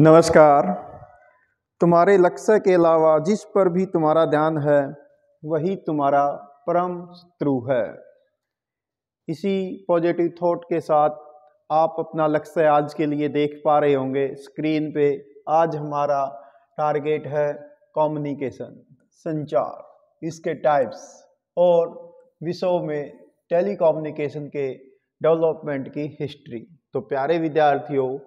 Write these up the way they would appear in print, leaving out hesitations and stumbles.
नमस्कार। तुम्हारे लक्ष्य के अलावा जिस पर भी तुम्हारा ध्यान है वही तुम्हारा परम शत्रु है। इसी पॉजिटिव थॉट के साथ आप अपना लक्ष्य आज के लिए देख पा रहे होंगे स्क्रीन पे। आज हमारा टारगेट है कम्युनिकेशन, संचार, इसके टाइप्स और विषयों में टेलीकम्युनिकेशन के डेवलपमेंट की हिस्ट्री। तो प्यारे विद्यार्थियों,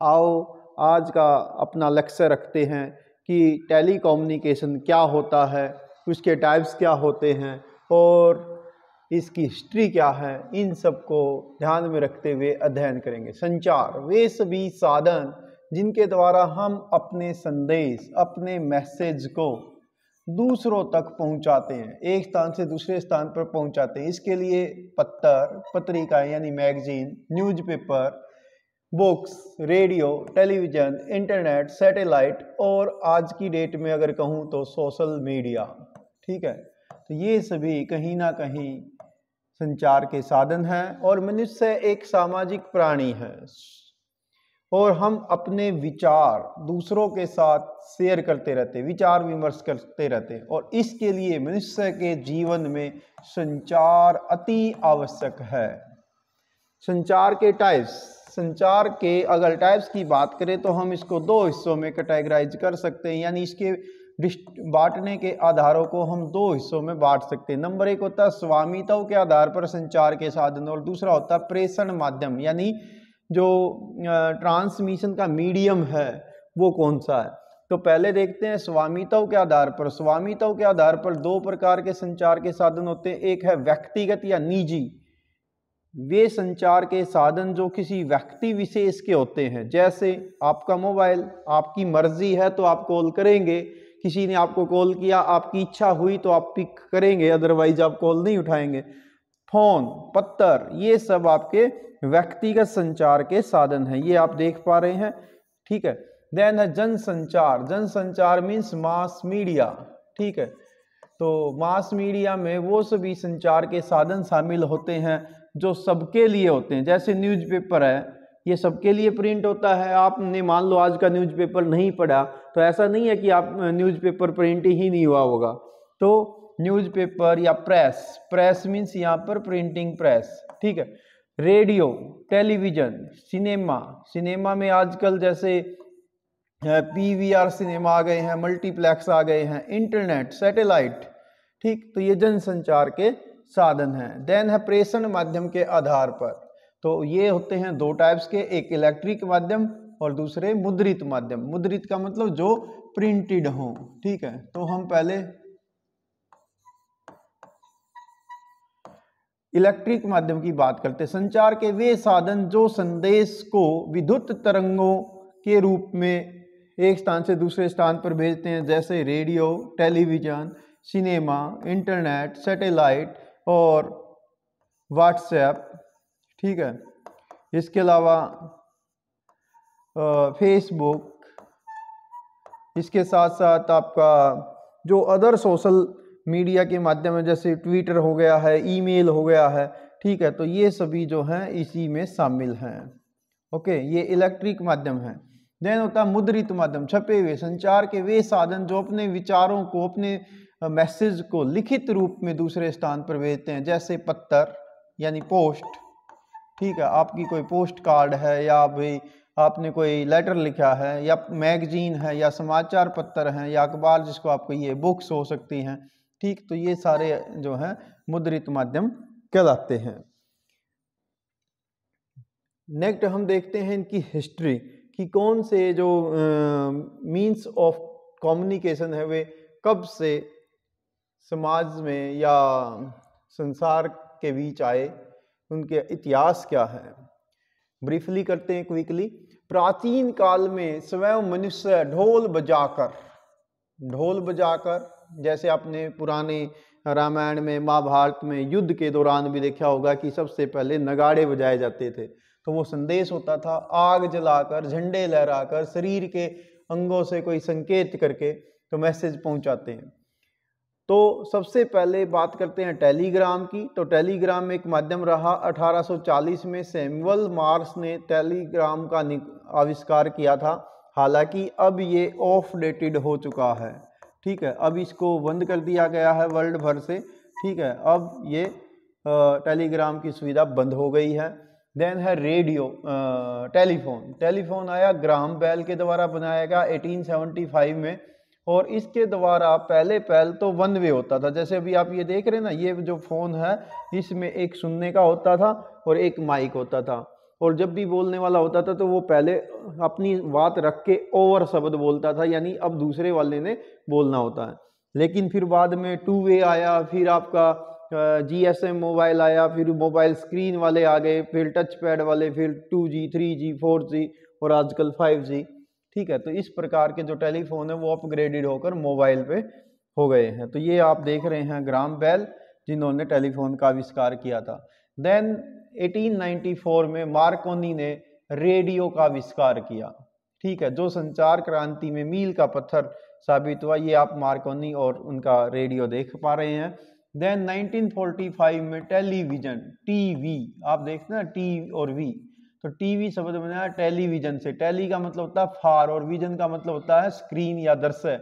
आओ आज का अपना लक्ष्य रखते हैं कि टेलीकम्युनिकेशन क्या होता है, उसके टाइप्स क्या होते हैं और इसकी हिस्ट्री क्या है। इन सब को ध्यान में रखते हुए अध्ययन करेंगे। संचार वे सभी साधन जिनके द्वारा हम अपने संदेश, अपने मैसेज को दूसरों तक पहुंचाते हैं, एक स्थान से दूसरे स्थान पर पहुंचाते हैं। इसके लिए पत्र, पत्रिका यानी magazine, newspaper, books, radio, television, internet, satellite और आज की डेट में अगर कहूँ तो सोशल मीडिया। ठीक है, तो ये सभी कहीं ना कहीं संचार के साधन हैं और मनुष्य एक सामाजिक प्राणी है और हम अपने विचार दूसरों के साथ शेयर करते रहते, विचार विमर्श करते रहते और इसके लिए मनुष्य के जीवन में संचार अति आवश्यक है। संचार के टाइप्स, संचार के अगर टाइप्स की बात करें तो हम इसको दो हिस्सों में कैटेगराइज कर सकते हैं, यानी इसके बांटने के आधारों को हम दो हिस्सों में बांट सकते हैं। नंबर एक होता है स्वामित्व के आधार पर संचार के साधन और दूसरा होता है प्रेषण माध्यम, यानी जो ट्रांसमिशन का मीडियम है वो कौन सा है। तो पहले देखते हैं स्वामित्व के आधार पर। स्वामित्व के आधार पर दो प्रकार के संचार के साधन होते हैं। एक है व्यक्तिगत या निजी, वे संचार के साधन जो किसी व्यक्ति विशेष के होते हैं। जैसे आपका मोबाइल, आपकी मर्जी है तो आप कॉल करेंगे, किसी ने आपको कॉल किया, आपकी इच्छा हुई तो आप पिक करेंगे, अदरवाइज आप कॉल नहीं उठाएंगे। फोन, पत्र, ये सब आपके व्यक्तिगत संचार के साधन हैं, ये आप देख पा रहे हैं। ठीक है, देन है जनसंचार। जनसंचार मीन्स मास मीडिया। ठीक है, तो मास मीडिया में वो सभी संचार के साधन शामिल होते हैं जो सबके लिए होते हैं। जैसे न्यूज़पेपर है, ये सबके लिए प्रिंट होता है। आपने मान लो आज का न्यूज़पेपर नहीं पढ़ा तो ऐसा नहीं है कि आप न्यूज़पेपर प्रिंट ही नहीं हुआ होगा। तो न्यूज़पेपर या प्रेस, प्रेस मीन्स यहाँ पर प्रिंटिंग प्रेस। ठीक है, रेडियो, टेलीविज़न, सिनेमा, सिनेमा में आजकल जैसे पीवीआर सिनेमा आ गए हैं, मल्टीप्लेक्स आ गए हैं, इंटरनेट, सैटेलाइट। ठीक, तो ये जनसंचार के साधन है। देन है प्रेषण माध्यम के आधार पर। तो ये होते हैं दो टाइप्स के, एक इलेक्ट्रिक माध्यम और दूसरे मुद्रित माध्यम। मुद्रित का मतलब जो प्रिंटेड हो। ठीक है, तो हम पहले इलेक्ट्रिक माध्यम की बात करते हैं। संचार के वे साधन जो संदेश को विद्युत तरंगों के रूप में एक स्थान से दूसरे स्थान पर भेजते हैं। जैसे radio, television, cinema, internet, satellite और व्हाट्सएप। ठीक है, इसके अलावा फेसबुक, इसके साथ साथ आपका जो अदर सोशल मीडिया के माध्यम है, जैसे ट्विटर हो गया है, ईमेल हो गया है। ठीक है, तो ये सभी जो हैं इसी में शामिल हैं। ओके, ये इलेक्ट्रिक माध्यम है। देन होता है मुद्रित माध्यम, छपे हुए। संचार के वे साधन जो अपने विचारों को, अपने मैसेज को लिखित रूप में दूसरे स्थान पर भेजते हैं। जैसे पत्र यानी पोस्ट। ठीक है, आपकी कोई पोस्ट कार्ड है या भाई आपने कोई लेटर लिखा है, या मैगजीन है, या समाचार पत्र हैं, या अखबार जिसको आप कहिए, बुक्स हो सकती हैं। ठीक, तो ये सारे जो हैं मुद्रित माध्यम कहलाते हैं। नेक्स्ट हम देखते हैं इनकी हिस्ट्री कि कौन से जो मीन्स ऑफ कम्युनिकेशन है वे कब से समाज में या संसार के बीच आए, उनके इतिहास क्या है। ब्रीफली करते हैं, क्विकली। प्राचीन काल में स्वयं मनुष्य ढोल बजाकर, जैसे आपने पुराने रामायण में, महाभारत में युद्ध के दौरान भी देखा होगा कि सबसे पहले नगाड़े बजाए जाते थे। तो वो संदेश होता था आग जलाकर, झंडे लहराकर, शरीर के अंगों से कोई संकेत करके तो मैसेज पहुंचाते हैं। तो सबसे पहले बात करते हैं टेलीग्राम की। तो टेलीग्राम एक माध्यम रहा। 1840 में सैमुअल मॉर्स ने टेलीग्राम का आविष्कार किया था हालांकि अब ये ऑफ डेटेड हो चुका है, ठीक है, अब इसको बंद कर दिया गया है वर्ल्ड भर से, ठीक है, अब ये टेलीग्राम की सुविधा बंद हो गई है। देन है रेडियो, टेलीफोन। टेलीफोन आया ग्राहम बेल के द्वारा बनाया गया 1875 में, और इसके द्वारा पहले तो वन वे होता था, जैसे अभी आप ये देख रहे हैं ना, ये जो फोन है इसमें एक सुनने का होता था और एक माइक होता था, और जब भी बोलने वाला होता था तो वो पहले अपनी बात रख के ओवर शब्द बोलता था, यानी अब दूसरे वाले ने बोलना होता है। लेकिन फिर बाद में टू वे आया, फिर आपका GSM मोबाइल आया, फिर मोबाइल स्क्रीन वाले आ गए, फिर टच पैड वाले, फिर 2G 3G 4G और आजकल 5G, ठीक है। तो इस प्रकार के जो टेलीफोन है वो अपग्रेडेड होकर मोबाइल पे हो गए हैं। तो ये आप देख रहे हैं ग्राहम बेल जिन्होंने टेलीफोन का आविष्कार किया था। देन 1894 में मार्कोनी ने रेडियो का आविष्कार किया, ठीक है, जो संचार क्रांति में मील का पत्थर साबित हुआ। ये आप मार्कोनी और उनका रेडियो देख पा रहे हैं। देन 1945 में टेलीविजन, टीवी, आप देखते हैं ना टी और वी, तो टीवी शब्द बना टेलीविजन से। टेली का मतलब होता है फार और विजन का मतलब होता है स्क्रीन या दृश्य,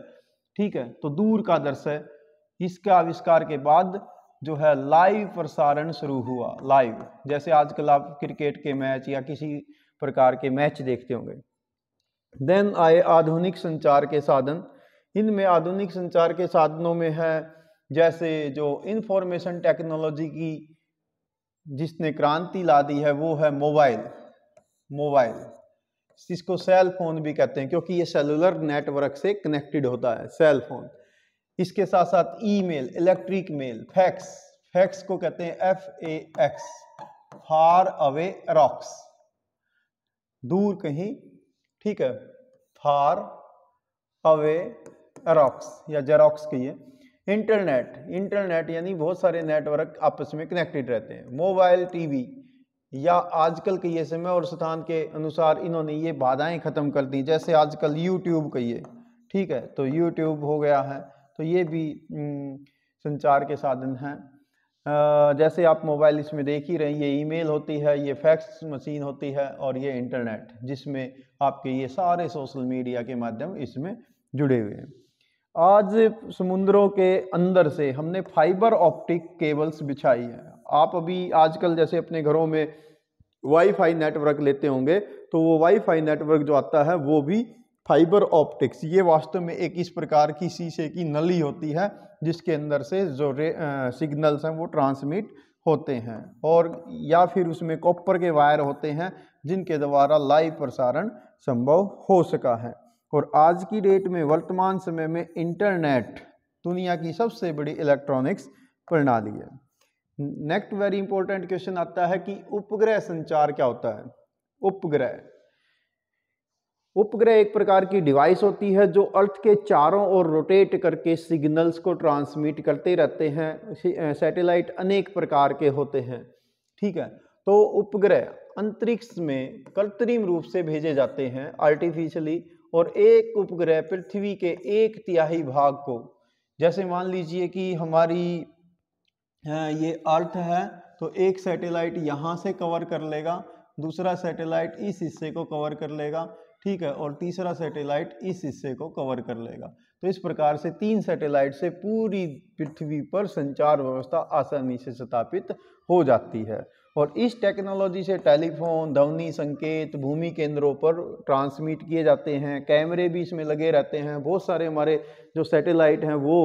ठीक है, तो दूर का दृश्य। इसका आविष्कार के बाद जो है लाइव प्रसारण शुरू हुआ, लाइव, जैसे आजकल आप क्रिकेट के मैच या किसी प्रकार के मैच देखते होंगे। देन आए आधुनिक संचार के साधन। इनमें आधुनिक संचार के साधनों में है जैसे जो इंफॉर्मेशन टेक्नोलॉजी की जिसने क्रांति ला दी है वो है मोबाइल। मोबाइल इसको सेल फोन भी कहते हैं क्योंकि ये सेलुलर नेटवर्क से कनेक्टेड होता है, सेल फोन। इसके साथ साथ email, electric mail, fax, fax को कहते हैं FAX, फार अवे रॉक्स, दूर कहीं, ठीक है, फार अवे रॉक्स या जेरोक्स कहिए। इंटरनेट, इंटरनेट यानी बहुत सारे नेटवर्क आपस में कनेक्टेड रहते हैं। मोबाइल, टीवी या आजकल के ये समय और स्थान के अनुसार इन्होंने ये बाधाएं खत्म कर दी, जैसे आजकल यूट्यूब कहिए, ठीक है, तो यूट्यूब हो गया है, तो ये भी संचार के साधन हैं। जैसे आप मोबाइल इसमें देख ही रहे हैं, ये ईमेल होती है, ये फैक्स मशीन होती है और ये इंटरनेट जिसमें आपके ये सारे सोशल मीडिया के माध्यम इसमें जुड़े हुए हैं। आज समुद्रों के अंदर से हमने फाइबर ऑप्टिक केबल्स बिछाई है। आप अभी आजकल जैसे अपने घरों में वाईफाई नेटवर्क लेते होंगे तो वो वाईफाई नेटवर्क जो आता है वो भी फाइबर ऑप्टिक्स, ये वास्तव में एक इस प्रकार की शीशे की नली होती है जिसके अंदर से जो सिग्नल्स हैं वो ट्रांसमिट होते हैं, और या फिर उसमें कॉपर के वायर होते हैं जिनके द्वारा लाइव प्रसारण संभव हो सका है। और आज की डेट में वर्तमान समय में इंटरनेट दुनिया की सबसे बड़ी इलेक्ट्रॉनिक्स प्रणाली है। नेक्स्ट वेरी इंपॉर्टेंट क्वेश्चन आता है कि उपग्रह संचार क्या होता है। उपग्रह, उपग्रह एक प्रकार की डिवाइस होती है जो अर्थ के चारों ओर रोटेट करके सिग्नल्स को ट्रांसमिट करते रहते हैं। सैटेलाइट अनेक प्रकार के होते हैं, ठीक है, तो उपग्रह अंतरिक्ष में कृत्रिम रूप से भेजे जाते हैं आर्टिफिशियली, और एक उपग्रह पृथ्वी के 1/3 भाग को, जैसे मान लीजिए कि हमारी ये अर्थ है तो एक सैटेलाइट यहाँ से कवर कर लेगा, दूसरा सैटेलाइट इस हिस्से को कवर कर लेगा, ठीक है, और तीसरा सैटेलाइट इस हिस्से को कवर कर लेगा। तो इस प्रकार से 3 सैटेलाइट से पूरी पृथ्वी पर संचार व्यवस्था आसानी से स्थापित हो जाती है। और इस टेक्नोलॉजी से टेलीफोन, ध्वनि संकेत भूमि केंद्रों पर ट्रांसमिट किए जाते हैं। कैमरे भी इसमें लगे रहते हैं। बहुत सारे हमारे जो सैटेलाइट हैं वो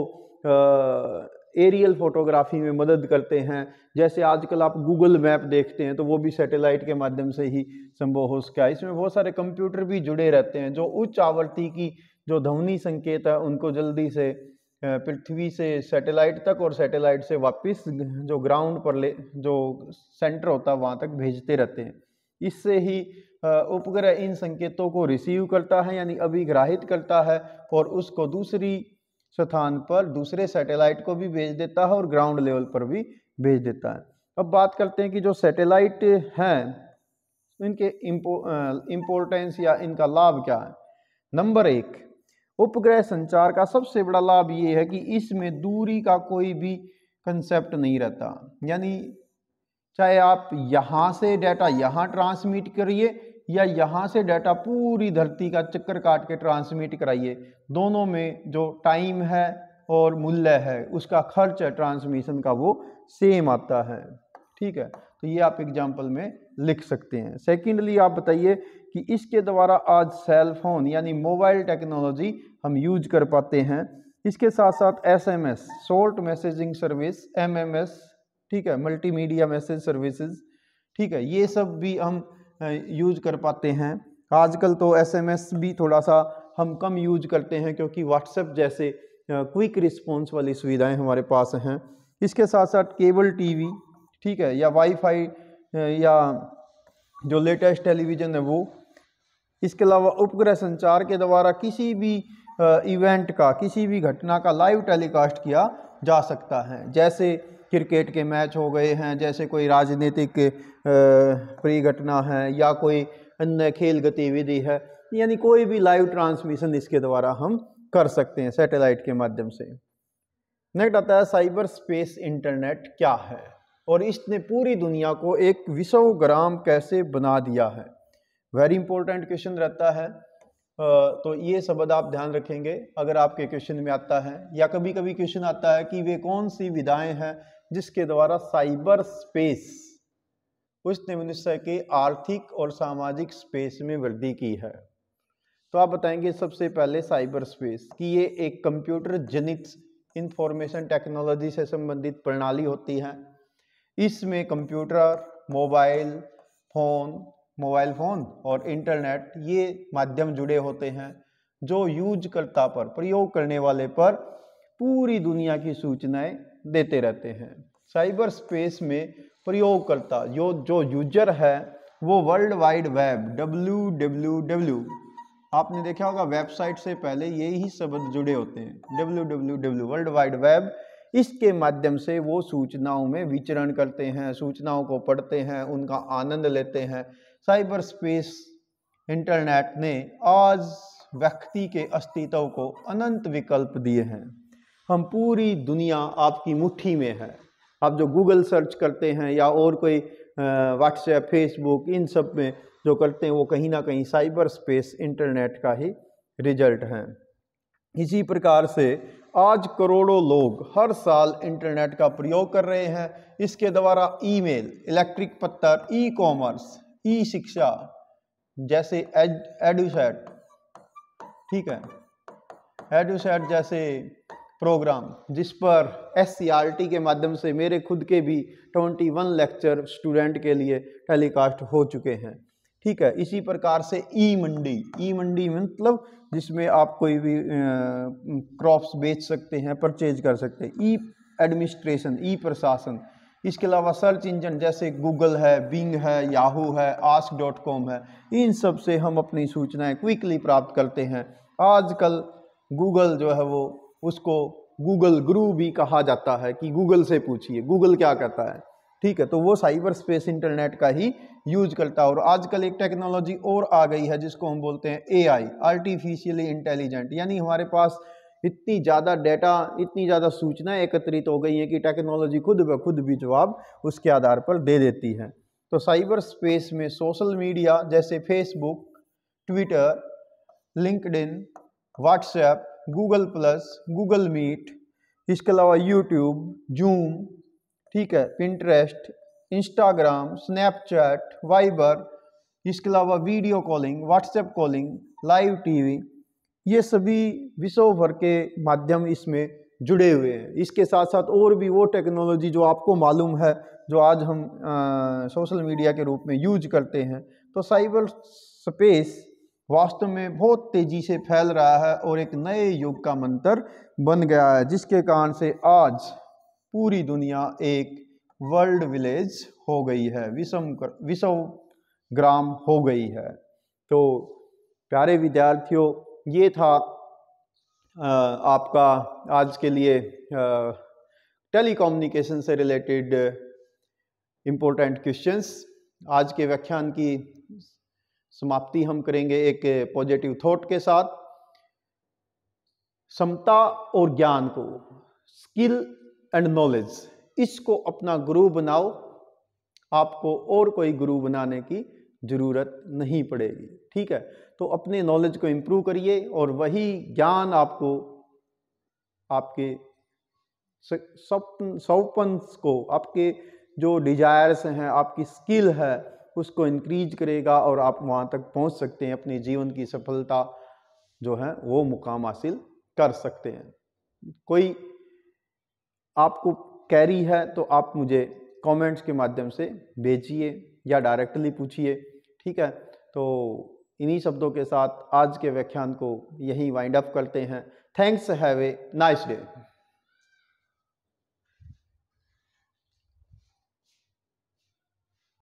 एरियल फोटोग्राफी में मदद करते हैं। जैसे आजकल आप गूगल मैप देखते हैं तो वो भी सैटेलाइट के माध्यम से ही संभव हो सका है। इसमें बहुत सारे कंप्यूटर भी जुड़े रहते हैं जो उच्च आवृत्ति की जो ध्वनि संकेत है उनको जल्दी से पृथ्वी से सैटेलाइट तक और सैटेलाइट से वापस जो ग्राउंड पर जो सेंटर होता है वहाँ तक भेजते रहते हैं। इससे ही उपग्रह इन संकेतों को रिसीव करता है यानी अभिग्राहित करता है और उसको दूसरी स्थान पर दूसरे सैटेलाइट को भी भेज देता है और ग्राउंड लेवल पर भी भेज देता है। अब बात करते हैं कि जो सैटेलाइट हैं इनके इम्पोर्टेंस या इनका लाभ क्या है। नंबर 1, उपग्रह संचार का सबसे बड़ा लाभ ये है कि इसमें दूरी का कोई भी कंसेप्ट नहीं रहता, यानी चाहे आप यहाँ से डाटा यहाँ ट्रांसमिट करिए या यहाँ से डाटा पूरी धरती का चक्कर काट के ट्रांसमिट कराइए, दोनों में जो टाइम है और मूल्य है, उसका खर्च है ट्रांसमिशन का, वो सेम आता है। ठीक है, तो ये आप एग्जाम्पल में लिख सकते हैं। सेकेंडली आप बताइए कि इसके द्वारा आज सेल फोन यानी मोबाइल टेक्नोलॉजी हम यूज कर पाते हैं। इसके साथ साथ SMS short messaging service, MMS, ठीक है, मल्टीमीडिया मैसेज सर्विसेज, ठीक है, ये सब भी हम यूज कर पाते हैं। आजकल तो SMS भी थोड़ा सा हम कम यूज करते हैं क्योंकि व्हाट्सएप जैसे क्विक रिस्पॉन्स वाली सुविधाएं हमारे पास हैं। इसके साथ साथ केबल टीवी, ठीक है, या वाईफाई या जो लेटेस्ट टेलीविज़न है वो। इसके अलावा उपग्रह संचार के द्वारा किसी भी इवेंट का, किसी भी घटना का लाइव टेलीकास्ट किया जा सकता है, जैसे क्रिकेट के मैच हो गए हैं, जैसे कोई राजनीतिक परिघटना है या कोई अन्य खेल गतिविधि है, यानी कोई भी लाइव ट्रांसमिशन इसके द्वारा हम कर सकते हैं सैटेलाइट के माध्यम से। नेक्स्ट आता है साइबर स्पेस इंटरनेट क्या है और इसने पूरी दुनिया को एक विश्वग्राम कैसे बना दिया है। वेरी इंपॉर्टेंट क्वेश्चन रहता है, तो ये शब्द आप ध्यान रखेंगे अगर आपके क्वेश्चन में आता है, या कभी कभी क्वेश्चन आता है कि वे कौन सी विधाएं हैं जिसके द्वारा साइबर स्पेस उसने मनुष्य के आर्थिक और सामाजिक स्पेस में वृद्धि की है। तो आप बताएंगे सबसे पहले साइबर स्पेस कि ये एक कंप्यूटर जनित इंफॉर्मेशन टेक्नोलॉजी से संबंधित प्रणाली होती है। इसमें कंप्यूटर, मोबाइल फोन और इंटरनेट ये माध्यम जुड़े होते हैं जो यूजकर्ता पर, प्रयोग करने वाले पर पूरी दुनिया की सूचनाएं देते रहते हैं। साइबर स्पेस में प्रयोगकर्ता जो यूजर है वो वर्ल्ड वाइड वेब WWW, आपने देखा होगा वेबसाइट से पहले यही शब्द जुड़े होते हैं WWW वर्ल्ड वाइड वेब, इसके माध्यम से वो सूचनाओं में विचरण करते हैं, सूचनाओं को पढ़ते हैं, उनका आनंद लेते हैं। साइबर स्पेस इंटरनेट ने आज व्यक्ति के अस्तित्व को अनंत विकल्प दिए हैं। हम पूरी दुनिया आपकी मुट्ठी में है। आप जो गूगल सर्च करते हैं या और कोई व्हाट्सएप, फेसबुक, इन सब में जो करते हैं वो कहीं ना कहीं साइबर स्पेस इंटरनेट का ही रिजल्ट है। इसी प्रकार से आज करोड़ों लोग हर साल इंटरनेट का प्रयोग कर रहे हैं। इसके द्वारा ईमेल, इलेक्ट्रिक पत्र, ई कॉमर्स, ई शिक्षा जैसे एडुसेट, ठीक है, एडुसेट जैसे प्रोग्राम जिस पर SCRT के माध्यम से मेरे खुद के भी 21 लेक्चर स्टूडेंट के लिए टेलीकास्ट हो चुके हैं। ठीक है, इसी प्रकार से ई मंडी मतलब जिसमें आप कोई भी क्रॉप्स बेच सकते हैं, परचेज कर सकते हैं। ई एडमिनिस्ट्रेशन, ई प्रशासन। इसके अलावा सर्च इंजन जैसे गूगल है, बिंग है, याहू है, ask.com है, इन सब से हम अपनी सूचनाएं क्विकली प्राप्त करते हैं। आजकल गूगल जो है वो उसको गूगल गुरु भी कहा जाता है कि गूगल से पूछिए गूगल क्या कहता है। ठीक है, तो वो साइबर स्पेस इंटरनेट का ही यूज करता है। और आजकल एक टेक्नोलॉजी और आ गई है जिसको हम बोलते हैं AI, आर्टिफिशियली इंटेलिजेंट, यानी हमारे पास इतनी ज़्यादा डेटा, इतनी ज़्यादा सूचनाएं एकत्रित हो गई हैं कि टेक्नोलॉजी खुद ब खुद भी जवाब उसके आधार पर दे देती है। तो साइबर स्पेस में सोशल मीडिया जैसे Facebook, Twitter, LinkedIn, WhatsApp, Google plus, Google Meet, इसके अलावा यूट्यूब, जूम, ठीक है, पिंटरेस्ट, इंस्टाग्राम, स्नैपचैट, वाइबर, इसके अलावा video calling, WhatsApp calling, live TV, ये सभी विश्व भर के माध्यम इसमें जुड़े हुए हैं। इसके साथ साथ और भी वो टेक्नोलॉजी जो आपको मालूम है जो आज हम सोशल मीडिया के रूप में यूज करते हैं। तो साइबर स्पेस वास्तव में बहुत तेजी से फैल रहा है और एक नए युग का मंत्र बन गया है, जिसके कारण से आज पूरी दुनिया एक वर्ल्ड विलेज हो गई है, विश्व ग्राम हो गई है। तो प्यारे विद्यार्थियों, ये था आपका आज के लिए टेलीकम्युनिकेशन से रिलेटेड इम्पोर्टेंट क्वेश्चंस। आज के व्याख्यान की समाप्ति हम करेंगे एक पॉजिटिव थॉट के साथ। समता और ज्ञान को, स्किल एंड नॉलेज, इसको अपना गुरु बनाओ, आपको और कोई गुरु बनाने की ज़रूरत नहीं पड़ेगी। ठीक है, तो अपने नॉलेज को इम्प्रूव करिए और वही ज्ञान आपको आपके सपन्स को, आपके जो डिजायर्स हैं, आपकी स्किल है, उसको इंक्रीज करेगा और आप वहाँ तक पहुँच सकते हैं, अपने जीवन की सफलता जो है वो मुकाम हासिल कर सकते हैं। कोई आपको क्वेरी है तो आप मुझे कमेंट्स के माध्यम से भेजिए या डायरेक्टली पूछिए। ठीक है, तो इन्हीं शब्दों के साथ आज के व्याख्यान को यहीं वाइंड अप करते हैं। Thanks, have a nice day.